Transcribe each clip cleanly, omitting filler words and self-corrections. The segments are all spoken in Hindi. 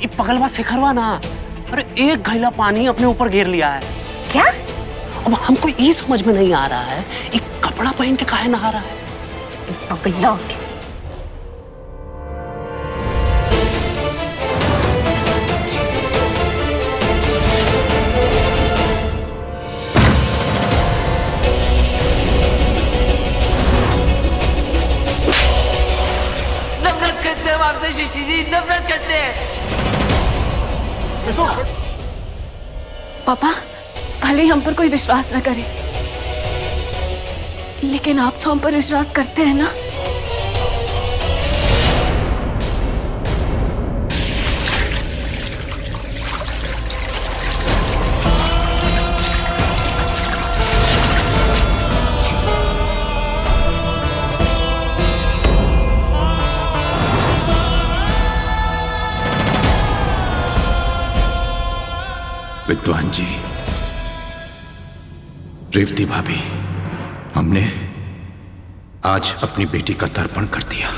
ये पगलवा शिखरवा ना, अरे एक घैला पानी अपने ऊपर घेर लिया है। क्या? अब हमको ये समझ में नहीं आ रहा है, एक कपड़ा पहन के काहे नहा रहा है? पगला। नफरत करते हैं आपसे शीशी जी, नफरत करते हैं। पापा, भले ही हम पर कोई विश्वास न करे, लेकिन आप तो हम पर विश्वास करते हैं ना? विद्वान जी, रेवती भाभी, हमने आज अपनी बेटी का तर्पण कर दिया।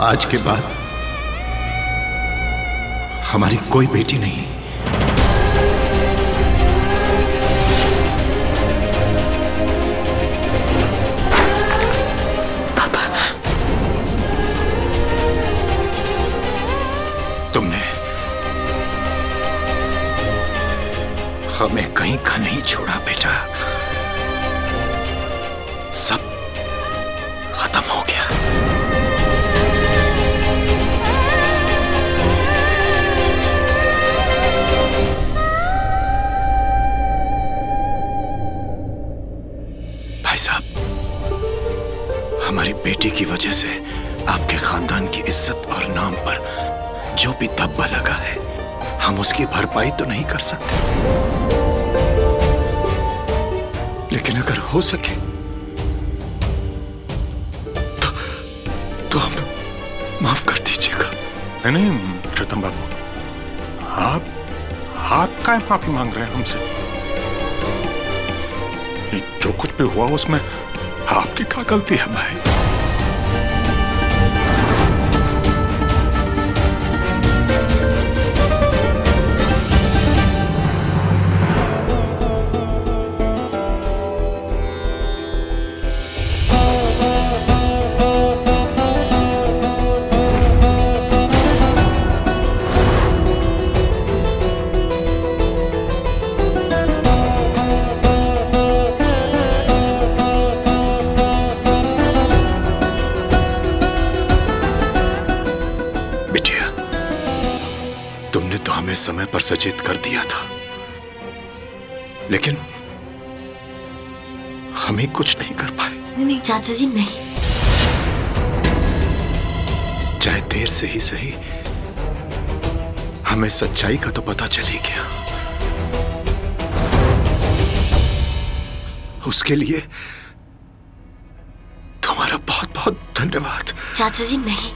आज के बाद हमारी कोई बेटी नहीं। तुमने हमें कहीं का नहीं छोड़ा बेटा, सब खत्म हो गया। भाई साहब, हमारी बेटी की वजह से आपके खानदान की इज्जत और नाम पर जो भी धब्बा लगा है, हम उसकी भरपाई तो नहीं कर सकते, लेकिन अगर हो सके तो हम माफ कर दीजिएगा। नहीं प्रीतम बाबू, आप क्या माफी मांग रहे हैं हमसे? जो कुछ भी हुआ उसमें आपकी क्या गलती है भाई? तुमने तो हमें समय पर सचेत कर दिया था, लेकिन हम ही कुछ नहीं कर पाए। नहीं चाचा जी, नहीं। चाहे देर से ही सही, हमें सच्चाई का तो पता चल ही गया। उसके लिए तुम्हारा बहुत बहुत धन्यवाद। चाचा जी नहीं,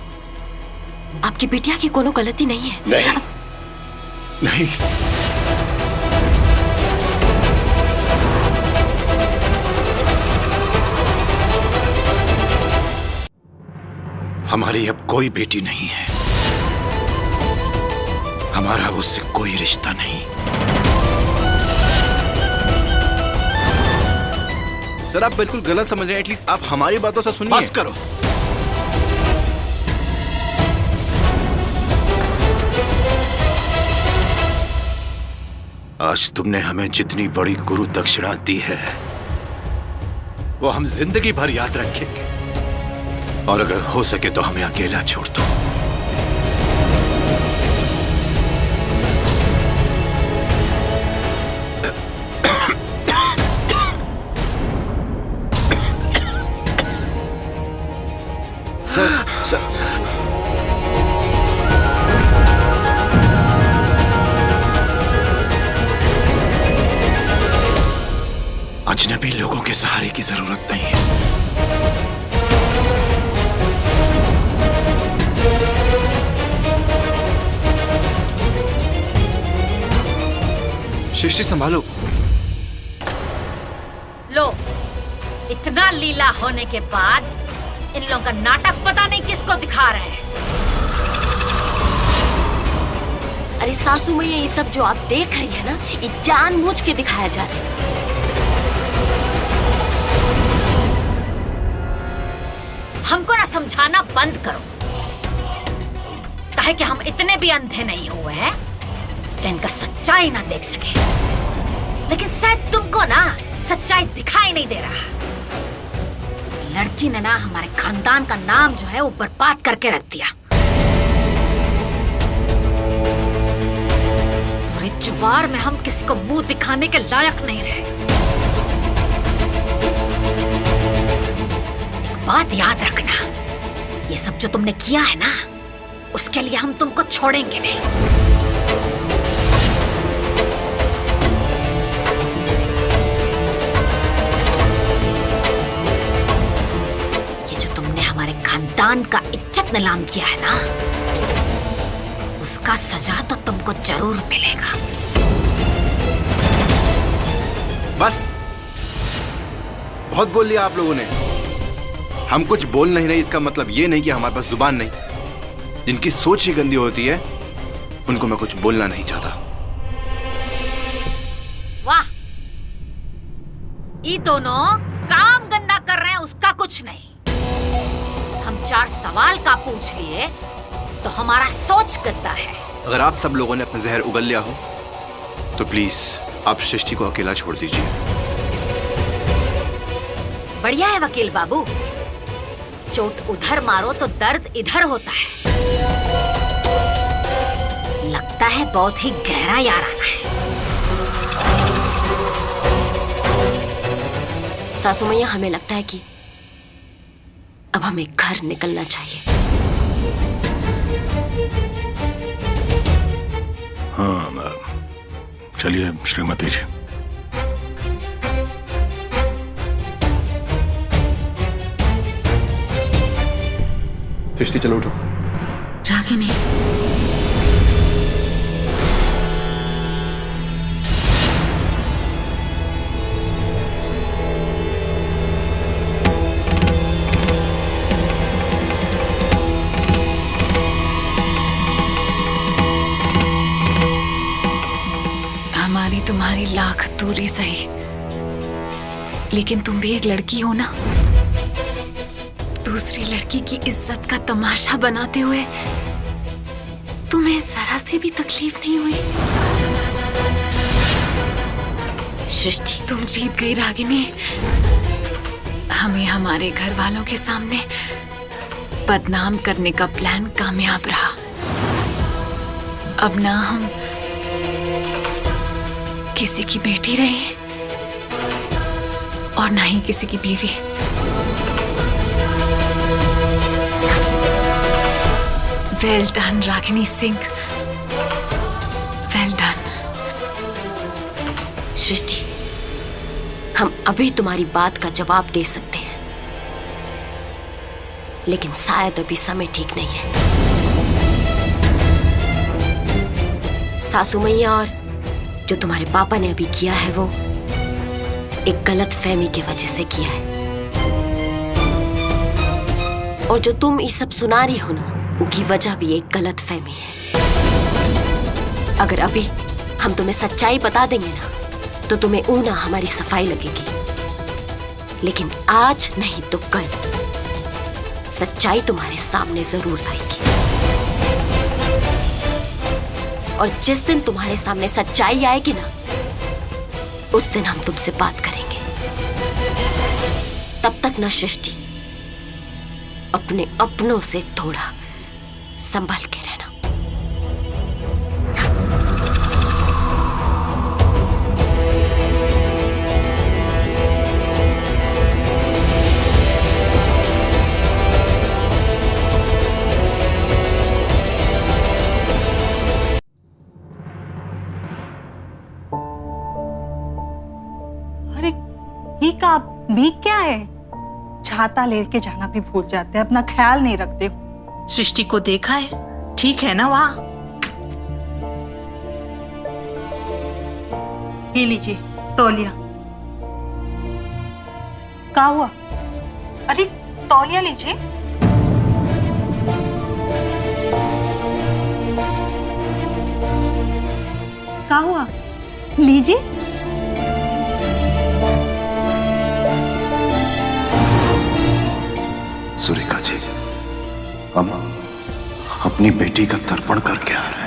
आपकी बिटिया की कोनो गलती नहीं है। नहीं, नहीं। हमारी अब कोई बेटी नहीं है, हमारा उससे कोई रिश्ता नहीं। सर, आप बिल्कुल गलत समझ रहे हैं। एटलीस्ट आप हमारी बातों से सुनिए। बस करो। आज तुमने हमें जितनी बड़ी गुरु दक्षिणा दी है, वो हम जिंदगी भर याद रखेंगे, और अगर हो सके तो हमें अकेला छोड़ दो। अजनबी लोगों के सहारे की जरूरत नहीं है। सृष्टि संभालो। लो, इतना लीला होने के बाद इन लोगों का नाटक पता नहीं किसको दिखा रहे हैं। अरे सासू मैया, ये सब जो आप देख रही है ना, ये जानबूझ के दिखाया जा रहा है। हमको ना समझाना बंद करो। कहे कि हम इतने भी अंधे नहीं हुए हैं कि इनका सच्चाई ना देख सके, लेकिन शायद तुमको ना सच्चाई दिखाई नहीं दे रहा। लड़की ने ना हमारे खानदान का नाम जो है वो बर्बाद करके रख दिया। पूरे जवार में हम किसी को मुंह दिखाने के लायक नहीं रहे। एक बात याद रखना, ये सब जो तुमने किया है ना, उसके लिए हम तुमको छोड़ेंगे नहीं। ये जो तुमने हमारे खानदान का इज्जत नीलाम किया है ना, उसका सजा तो तुमको जरूर मिलेगा। बस बहुत बोल लिया आप लोगों ने। हम कुछ बोल नहीं रहे, इसका मतलब ये नहीं कि हमारे पास जुबान नहीं। जिनकी सोच ही गंदी होती है, उनको मैं कुछ बोलना नहीं चाहता। वाह, ये दोनों काम गंदा कर रहे हैं, उसका कुछ नहीं। हम 4 सवाल का पूछ लिए तो हमारा सोच गंदा है। अगर आप सब लोगों ने अपना जहर उगल लिया हो तो प्लीज आप सृष्टि को अकेला छोड़ दीजिए। बढ़िया है वकील बाबू, चोट उधर मारो तो दर्द इधर होता है। लगता है बहुत ही गहरा याराना है। सासू मैया, हमें लगता है कि अब हमें घर निकलना चाहिए। हाँ, चलिए श्रीमती जी। सृष्टि चलो उठो। रागिनी, हमारी तुम्हारी लाख दूरी सही, लेकिन तुम भी एक लड़की हो ना। दूसरी लड़की की इज्जत का तमाशा बनाते हुए तुम्हें जरा सी भी तकलीफ नहीं हुई। सृष्टि, तुम जीत गई रागिनी। हमें हमारे घर वालों के सामने बदनाम करने का प्लान कामयाब रहा। अब ना हम किसी की बेटी रहे और ना ही किसी की बीवी। Well done Ragini Singh, well done. Srishti, हम अभी तुम्हारी बात का जवाब दे सकते हैं, लेकिन शायद अभी समय ठीक नहीं है। सासू मैया और जो तुम्हारे पापा ने अभी किया है, वो एक गलत फहमी की वजह से किया है। और जो तुम ये सब सुना रही हो ना, उसकी वजह भी एक गलत फहमी है। अगर अभी हम तुम्हें सच्चाई बता देंगे ना, तो तुम्हें ऊना हमारी सफाई लगेगी, लेकिन आज नहीं तो कल सच्चाई तुम्हारे सामने जरूर आएगी। और जिस दिन तुम्हारे सामने सच्चाई आएगी ना, उस दिन हम तुमसे बात करेंगे। तब तक ना सृष्टि, अपने अपनों से थोड़ा संभल के रहना। अरे ये का भीग क्या है? छाता लेके जाना भी भूल जाते हैं, अपना ख्याल नहीं रखते। सृष्टि को देखा है, ठीक है ना? वहाँ ये लीजिए तौलिया। क्या हुआ? अरे तौलिया लीजिए। क्या हुआ? लीजिए। सुरेखा जी, हम अपनी बेटी का तर्पण करके आ रहे हैं।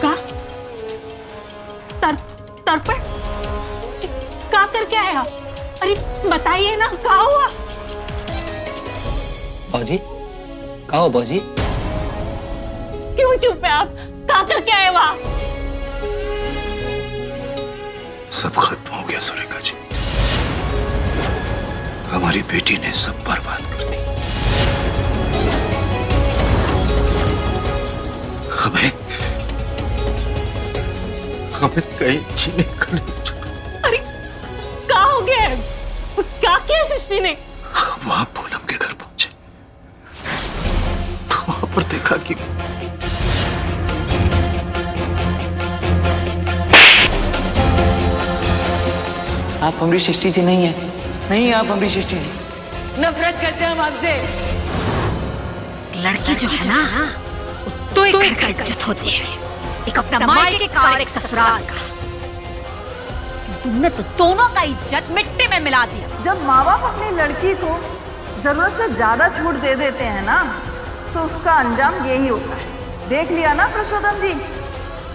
का तर्पण क्या करके आया? अरे बताइए ना, क्या हुआ? बाबूजी, कहा हो बाबूजी? क्यों चुप है आप? क्या करके आए वहां? सब खत्म हो गया सुरेखा जी। हमारी बेटी ने सब बर्बाद कर दी। हमें कहीं जीने का नहीं छोड़ा। अरे क्या हो गया? क्या किया सृष्टि ने? वहां पूनम के घर पहुंचे तो वहां पर देखा कि आप हमारी सृष्टि जी नहीं है। नहीं, आप हमारी सृष्टि जी। नफरत करते हैं हम आपसे। लड़की जो है ना, तो एक घर का इज्जत होती है, एक अपना मायके का और एक ससुराल का। तुमने तो दोनों का इज्जत मिट्टी में मिला दिया। जब माँ बाप अपनी लड़की को जरूरत से ज्यादा छूट दे देते हैं ना, तो उसका अंजाम यही होता है। देख लिया ना प्रशोधन जी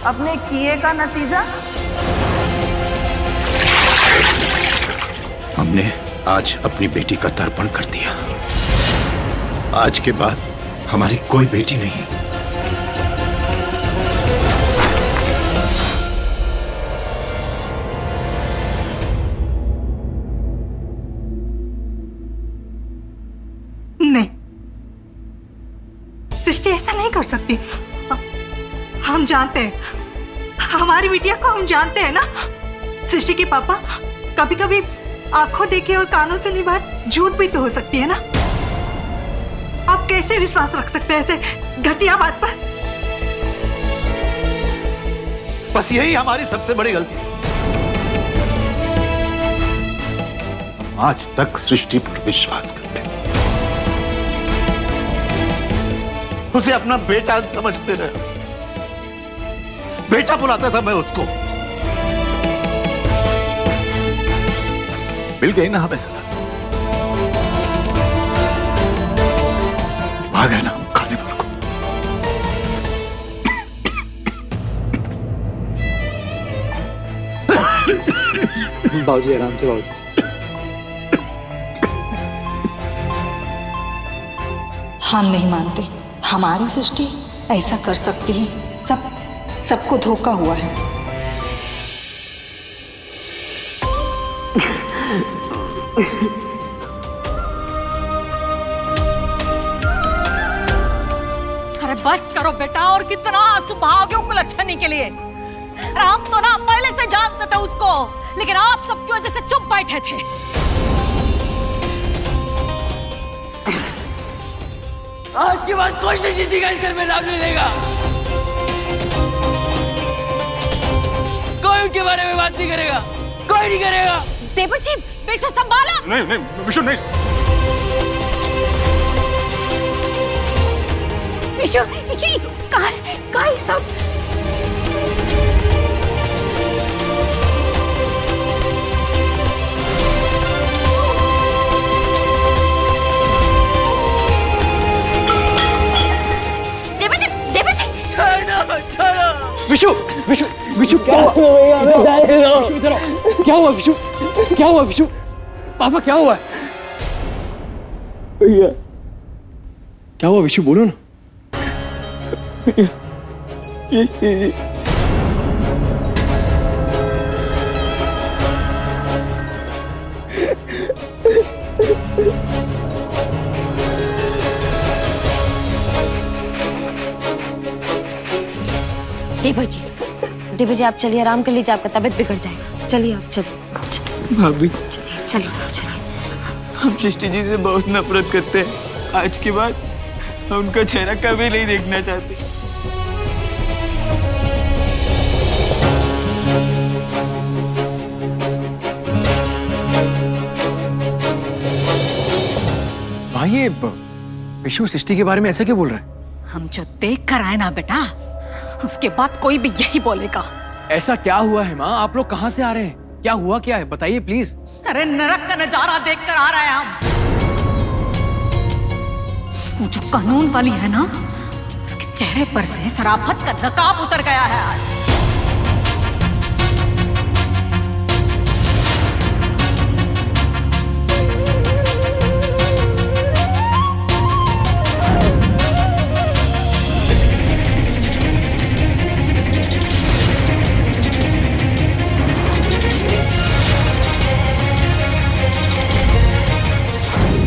अपने किए का नतीजा। हमने आज अपनी बेटी का तर्पण कर दिया। आज के बाद हमारी कोई बेटी नहीं। नहीं, सृष्टि ऐसा नहीं कर सकती। हम जानते हैं, हमारी बिटिया को हम जानते हैं ना। सृष्टि के पापा कभी कभी आंखों देखे और कानों सुनी बात झूठ भी तो हो सकती है ना। आप कैसे विश्वास रख सकते हैं ऐसे घटिया बात पर? बस यही हमारी सबसे बड़ी गलती है। आज तक सृष्टि पर विश्वास करते, उसे अपना बेटा समझते रहे। बेटा बुलाता था मैं उसको। मिल गई ना हमें सजा। आ गए ना हम खाने पर को। बाबूजी आराम से बाबूजी। हम नहीं मानते हमारी सृष्टि ऐसा कर सकती है। सबको धोखा हुआ है। अरे बस करो बेटा, और कितना आंसू बहाओगे कुलच्छनी के लिए? हम तो ना पहले से जानते थे उसको, लेकिन आप सबकी वजह से चुप बैठे थे। आज के बाद कोई सृष्टि का इस घर में नाम नहीं लेगा। कोई उनके बारे में बात नहीं करेगा, कोई नहीं करेगा। देवर जी, विशु संभालो। नहीं, विशु नहीं। विशु जी, कहाँ है सब? विशु, विशु, विशु क्या हुआ? विशु इधर आओ। क्या हुआ विशु? क्या हुआ विशु? पापा क्या हुआ? भैया क्या हुआ विशु, बोलो ना। देवर जी आप चलिए, आराम कर लीजिए, आपका तबीयत बिगड़ जाएगा। चलिए आप चलिए भाभी, चलिए चलिए। हम सृष्टि जी से बहुत नफरत करते हैं। आज के बाद हम उनका चेहरा कभी नहीं देखना चाहते। भाई ये विशु सृष्टि के बारे में ऐसे क्यों बोल रहा है? हम जो देख कर आए ना बेटा, उसके बाद कोई भी यही बोलेगा। ऐसा क्या हुआ है माँ? आप लोग कहाँ से आ रहे हैं? क्या हुआ क्या है? बताइए प्लीज। अरे नरक का नजारा देख कर आ रहे हैं हम। वो जो कानून वाली है ना, उसके चेहरे पर से शराफत का नकाब उतर गया है आज।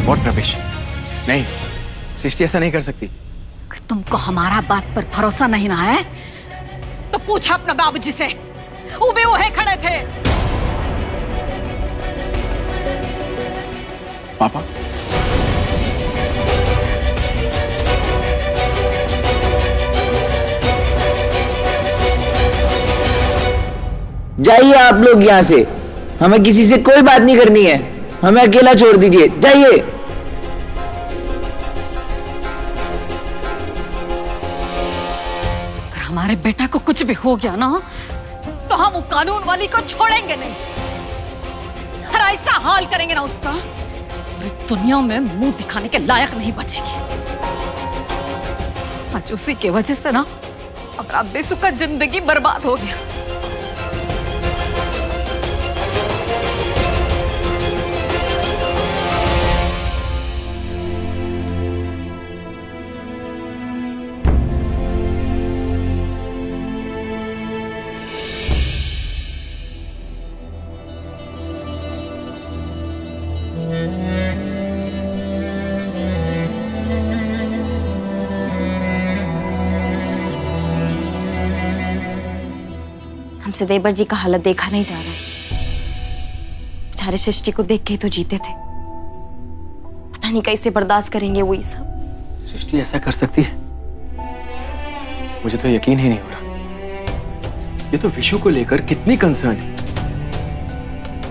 व्हाट प्रवेश? नहीं, सृष्टि ऐसा नहीं कर सकती। अगर तुमको हमारा बात पर भरोसा नहीं ना है तो पूछा अपना बाबूजी से, वो भी वहीं खड़े थे। पापा, जाइए आप लोग यहाँ से, हमें किसी से कोई बात नहीं करनी है, हमें अकेला छोड़ दीजिए, जाइए। अगर हमारे बेटा को कुछ भी हो गया ना तो हम वो कानून वाली को छोड़ेंगे नहीं। और ऐसा हाल करेंगे ना उसका, पूरी दुनिया में मुंह दिखाने के लायक नहीं बचेगी। आज उसी की वजह से ना हमारा बेसुखद जिंदगी बर्बाद हो गया। हमसे देवर जी का हालत देखा नहीं जा रहा। बेचारे सृष्टि को देख के ही तो जीते थे। पता नहीं कैसे बर्दाश्त करेंगे वो ये सब। सृष्टि ऐसा कर सकती है? मुझे तो यकीन ही नहीं हो रहा। ये तो विशु को लेकर कितनी कंसर्न है।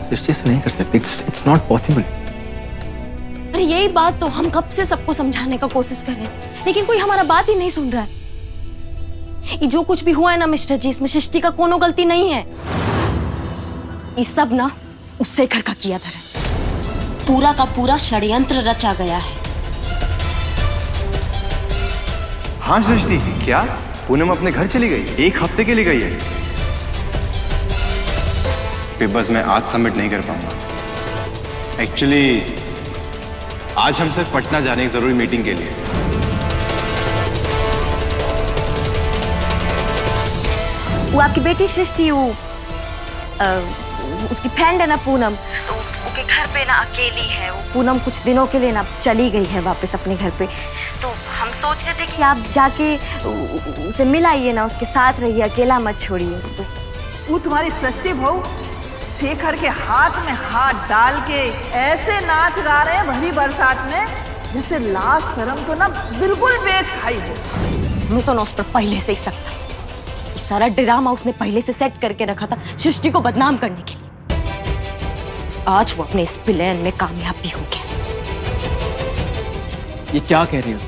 सृष्टि ऐसा नहीं कर सकती। It's not possible. अरे यही बात तो हम कब से सबको समझाने का कोशिश कर रहे हैं, लेकिन कोई हमारा बात ही नहीं सुन रहा है। ये जो कुछ भी हुआ है ना मिस्टर जी, इसमें सृष्टि का कोनो गलती नहीं है। ये सब ना उस शेखर का किया था। पूरा का पूरा षड्यंत्र रचा गया है। हाँ सृष्टि, क्या पूनम अपने घर चली गई? 1 हफ्ते के लिए गई है। पेपर्स मैं आज सबमिट नहीं कर पाऊंगा। एक्चुअली आज हम सिर्फ पटना जाने की जरूरी मीटिंग के लिए। वो आपकी बेटी सृष्टि, वो उसकी फ्रेंड है ना पूनम, तो उसके घर पे ना अकेली है। वो पूनम कुछ दिनों के लिए ना चली गई है वापस अपने घर पे। तो हम सोच रहे थे कि आप जाके उसे मिलाइए ना, उसके साथ रहिए, अकेला मत छोड़िए उसको। वो तुम्हारी सृष्टि बहू शेखर के हाथ में हाथ डाल के ऐसे नाच गा रहे हैं भरी बरसात में, जैसे लाज शर्म तो ना बिल्कुल बेच खाई हो। मुझे तो ना उस पर पहले से ही सकता। ये सारा ड्रामा उसने पहले से सेट करके रखा था सृष्टि को बदनाम करने के लिए। आज वो अपने इस प्लान में कामयाब भी हो गया। ये क्या कह रही हो?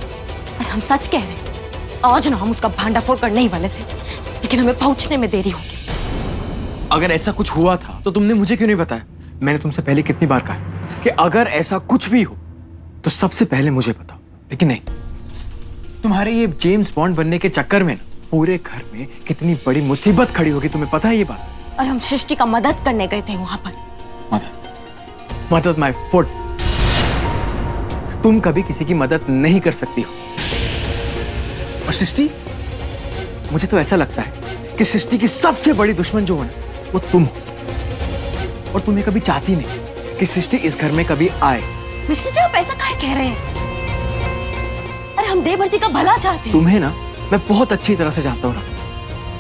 और हम सच कह रहे हैं। आज ना हम उसका भांडाफोड़ करने ही वाले थे, लेकिन हमें पहुंचने में देरी हो गई। अगर ऐसा कुछ हुआ था तो तुमने मुझे क्यों नहीं बताया? मैंने तुमसे पहले कितनी बार कहा है कि अगर ऐसा कुछ भी हो तो सबसे पहले मुझे बताओ, लेकिन नहीं। तुम्हारे ये जेम्स बॉन्ड बनने के चक्कर में ना पूरे घर में कितनी बड़ी मुसीबत खड़ी होगी, तुम्हें पता है ये बात? और हम सृष्टि का मदद करने गए थे वहां पर। मदद माय फुट। तुम कभी किसी की मदद नहीं कर सकती हो। और सृष्टि, मुझे तो ऐसा लगता है कि सृष्टि की सबसे बड़ी दुश्मन जो है वो तुम हो। और तुम्हें कभी चाहती नहीं कि सृष्टि इस घर में कभी आए। मिस्टर जी, आप ऐसा काहे कह रहे हैं? अरे हम देवर जी का भला चाहते हैं। तुम्हें ना मैं बहुत अच्छी तरह से जानता हूं ना,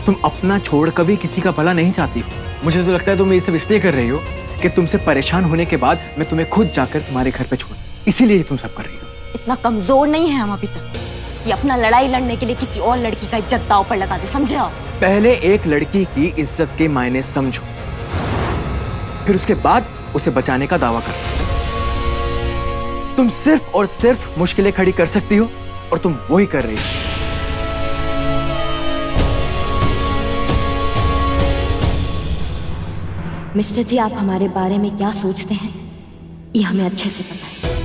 तुम अपना छोड़ कभी किसी का भला नहीं चाहती हो। मुझे तो लगता है तुम ये सब इसलिए कर रही हो कि तुमसे परेशान होने के बाद मैं तुम्हें खुद जाकर तुम्हारे घर पे छोड़, इसीलिए तुम सब कर रही हो। इतना कमजोर नहीं है हम अभी तक कि अपना लड़ाई लड़ने के लिए किसी और लड़की का इज्जत दांव पर लगा दे, समझे आप? पहले एक लड़की की इज्जत के मायने समझो, फिर उसके बाद उसे बचाने का दावा करो। तुम सिर्फ और सिर्फ मुश्किलें खड़ी कर सकती हो और तुम वही कर रही हो। मिस्टर जी, आप हमारे बारे में क्या सोचते हैं ये हमें अच्छे से पता है,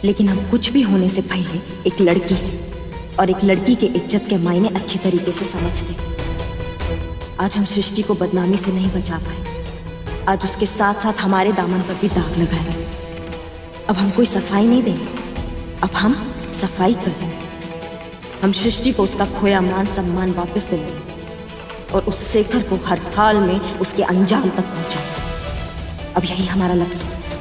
लेकिन हम कुछ भी होने से पहले एक लड़की है और एक लड़की के इज्जत के मायने अच्छी तरीके से समझते हैं। आज हम सृष्टि को बदनामी से नहीं बचा पाए, आज उसके साथ साथ हमारे दामन पर भी दाग लगा है। अब हम कोई सफाई नहीं देंगे, अब हम सफाई करेंगे। हम सृष्टि को उसका खोया मान सम्मान वापस देंगे और उस शेखर को हर हाल में उसके अंजाम तक पहुंचाएंगे। अब यही हमारा लक्ष्य है।